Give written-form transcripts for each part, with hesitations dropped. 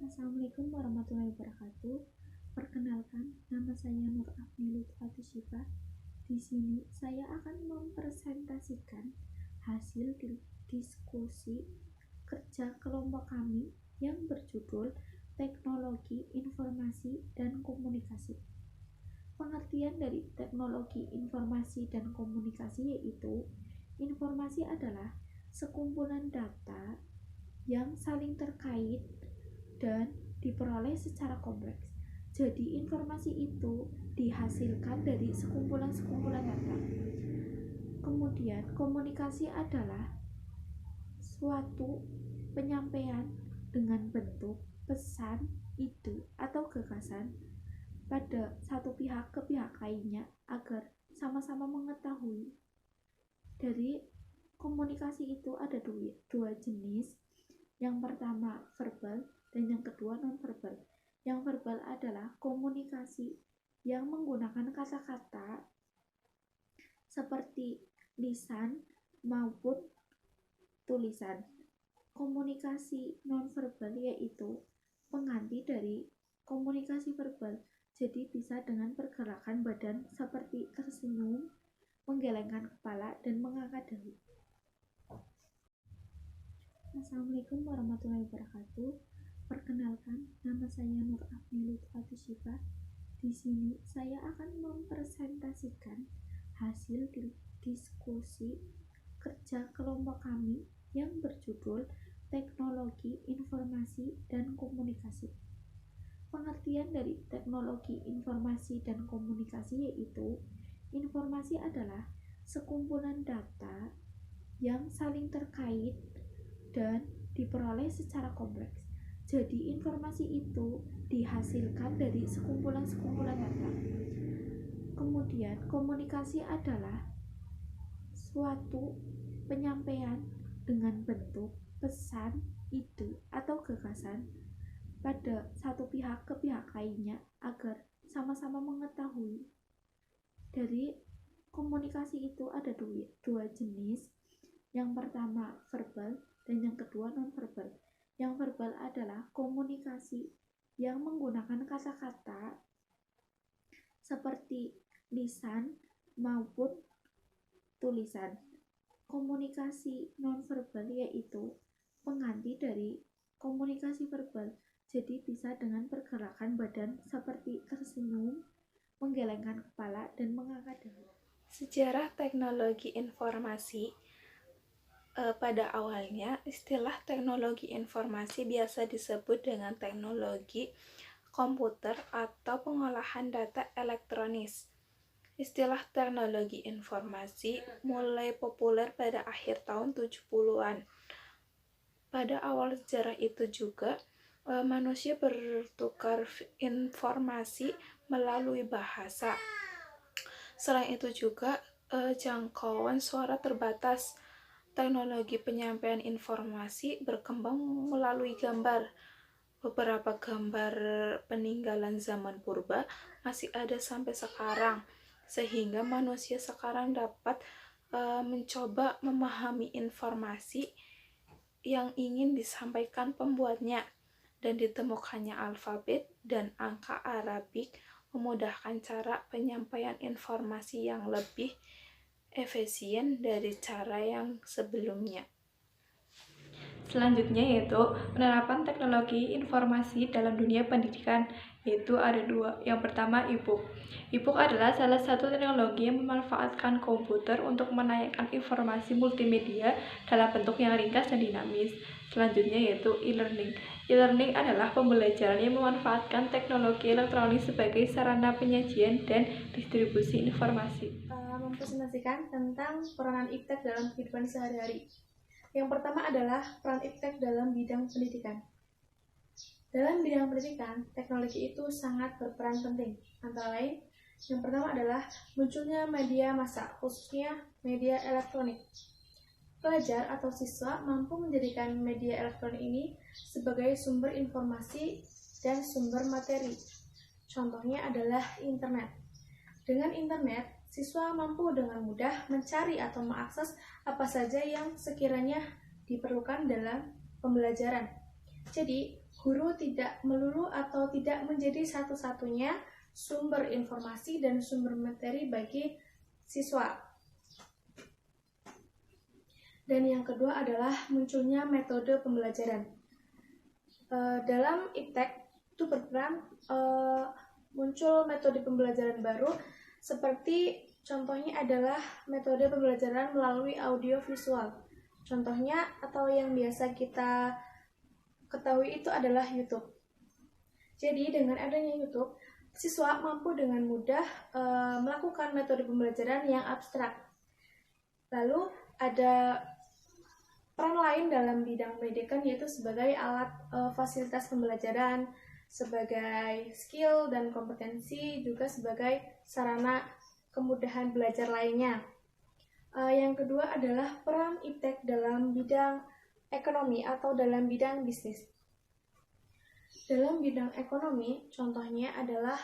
Assalamualaikum warahmatullahi wabarakatuh. Perkenalkan, nama saya Nur Afni Lutfati Syifa. Di sini saya akan mempresentasikan hasil diskusi kerja kelompok kami yang berjudul Teknologi Informasi dan Komunikasi. Pengertian dari teknologi informasi dan komunikasi yaitu informasi adalah sekumpulan data yang saling terkait dan diperoleh secara kompleks. Jadi informasi itu dihasilkan dari sekumpulan data. Kemudian komunikasi adalah suatu penyampaian dengan bentuk pesan, ide, atau gagasan pada satu pihak ke pihak lainnya agar sama-sama mengetahui. Dari komunikasi itu ada dua jenis. Yang pertama verbal dan yang kedua non-verbal. Yang verbal adalah komunikasi yang menggunakan kata-kata seperti lisan maupun tulisan. Komunikasi non-verbal yaitu pengganti dari komunikasi verbal. Jadi bisa dengan pergerakan badan seperti tersenyum, menggelengkan kepala, dan mengangkat dahi. Assalamualaikum warahmatullahi wabarakatuh. Perkenalkan, nama saya Nur Afni Lutfati Syifa. Di sini saya akan mempresentasikan hasil diskusi kerja kelompok kami yang berjudul Teknologi Informasi dan Komunikasi. Pengertian dari teknologi informasi dan komunikasi yaitu informasi adalah sekumpulan data yang saling terkait dan diperoleh secara kompleks. Jadi informasi itu dihasilkan dari sekumpulan data. Kemudian komunikasi adalah suatu penyampaian dengan bentuk pesan, ide, atau gagasan pada satu pihak ke pihak lainnya agar sama-sama mengetahui. Dari komunikasi itu ada dua jenis. Yang pertama verbal dan yang kedua non-verbal. Yang verbal adalah komunikasi yang menggunakan kata-kata seperti lisan maupun tulisan. Komunikasi non-verbal yaitu pengganti dari komunikasi verbal. Jadi bisa dengan pergerakan badan seperti tersenyum, menggelengkan kepala, dan mengangkat dahi. Sejarah teknologi informasi. Pada awalnya, istilah teknologi informasi biasa disebut dengan teknologi komputer atau pengolahan data elektronis. Istilah teknologi informasi mulai populer pada akhir tahun 70-an. Pada awal sejarah itu juga, manusia bertukar informasi melalui bahasa. Selain itu juga, jangkauan suara terbatas. Teknologi penyampaian informasi berkembang melalui gambar. Beberapa gambar peninggalan zaman purba masih ada sampai sekarang, sehingga manusia sekarang dapat mencoba memahami informasi yang ingin disampaikan pembuatnya, dan ditemukannya alfabet dan angka Arabik memudahkan cara penyampaian informasi yang lebih efisien dari cara yang sebelumnya. Selanjutnya yaitu penerapan teknologi informasi dalam dunia pendidikan, yaitu ada dua. Yang pertama e-book. E-book adalah salah satu teknologi yang memanfaatkan komputer untuk menayangkan informasi multimedia dalam bentuk yang ringkas dan dinamis. Selanjutnya yaitu e-learning. E-learning adalah pembelajaran yang memanfaatkan teknologi elektronik sebagai sarana penyajian dan distribusi informasi. Mempresentasikan tentang peranan iptek dalam kehidupan sehari-hari. Yang pertama adalah peran iptek dalam bidang pendidikan. Dalam bidang pendidikan, teknologi itu sangat berperan penting. Antara lain, yang pertama adalah munculnya media massa, khususnya media elektronik. Pelajar atau siswa mampu menjadikan media elektronik ini sebagai sumber informasi dan sumber materi. Contohnya adalah internet. Dengan internet, siswa mampu dengan mudah mencari atau mengakses apa saja yang sekiranya diperlukan dalam pembelajaran. Jadi, guru tidak melulu atau tidak menjadi satu-satunya sumber informasi dan sumber materi bagi siswa. Dan yang kedua adalah munculnya metode pembelajaran. Dalam iptek itu berperan muncul metode pembelajaran baru, seperti contohnya adalah metode pembelajaran melalui audio visual. Contohnya atau yang biasa kita ketahui itu adalah YouTube. Jadi dengan adanya YouTube, siswa mampu dengan mudah melakukan metode pembelajaran yang abstrak. Lalu ada peran lain dalam bidang pendidikan, yaitu sebagai alat fasilitas pembelajaran, sebagai skill dan kompetensi, juga sebagai sarana kemudahan belajar lainnya. Yang kedua adalah peran iptek dalam bidang ekonomi atau dalam bidang bisnis. Dalam bidang ekonomi, contohnya adalah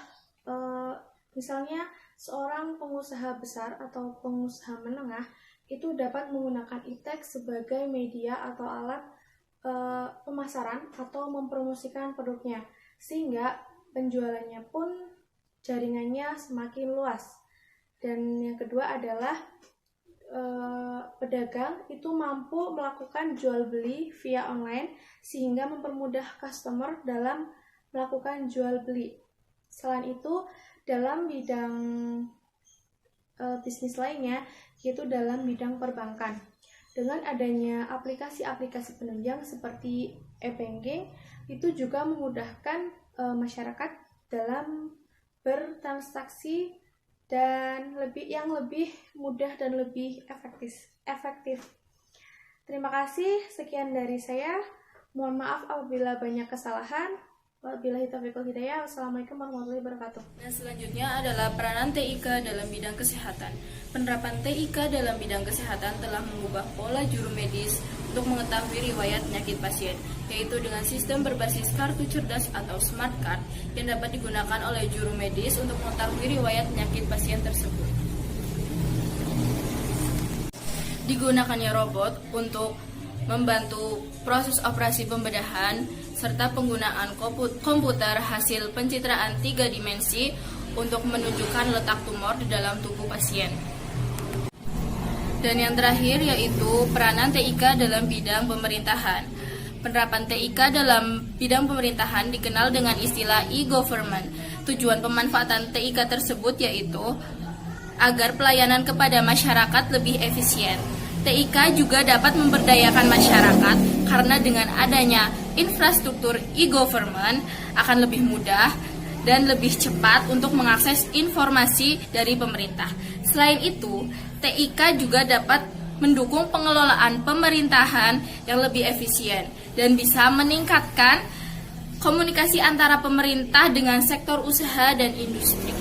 misalnya seorang pengusaha besar atau pengusaha menengah itu dapat menggunakan iptek sebagai media atau alat pemasaran atau mempromosikan produknya, sehingga penjualannya pun jaringannya semakin luas. Dan yang kedua adalah pedagang itu mampu melakukan jual beli via online, sehingga mempermudah customer dalam melakukan jual beli. Selain itu, dalam bidang bisnis lainnya, yaitu dalam bidang perbankan. Dengan adanya aplikasi-aplikasi penunjang seperti e-banking, itu juga memudahkan masyarakat dalam bertransaksi dan yang lebih mudah dan lebih efektif. Terima kasih, sekian dari saya. Mohon maaf apabila banyak kesalahan. Wabillahi taufiq wal hidayah. Wassalamualaikum warahmatullahi wabarakatuh. Dan selanjutnya adalah peranan TIK dalam bidang kesehatan. Penerapan TIK dalam bidang kesehatan telah mengubah pola juru medis untuk mengetahui riwayat penyakit pasien, yaitu dengan sistem berbasis kartu cerdas atau smart card yang dapat digunakan oleh juru medis untuk mengetahui riwayat penyakit pasien tersebut. Digunakannya robot untuk membantu proses operasi pembedahan serta penggunaan komputer hasil pencitraan 3 dimensi untuk menunjukkan letak tumor di dalam tubuh pasien. Dan yang terakhir yaitu peranan TIK dalam bidang pemerintahan. Penerapan TIK dalam bidang pemerintahan dikenal dengan istilah e-government. Tujuan pemanfaatan TIK tersebut yaitu agar pelayanan kepada masyarakat lebih efisien. TIK juga dapat memberdayakan masyarakat karena dengan adanya infrastruktur e-government akan lebih mudah dan lebih cepat untuk mengakses informasi dari pemerintah. Selain itu, TIK juga dapat mendukung pengelolaan pemerintahan yang lebih efisien dan bisa meningkatkan komunikasi antara pemerintah dengan sektor usaha dan industri.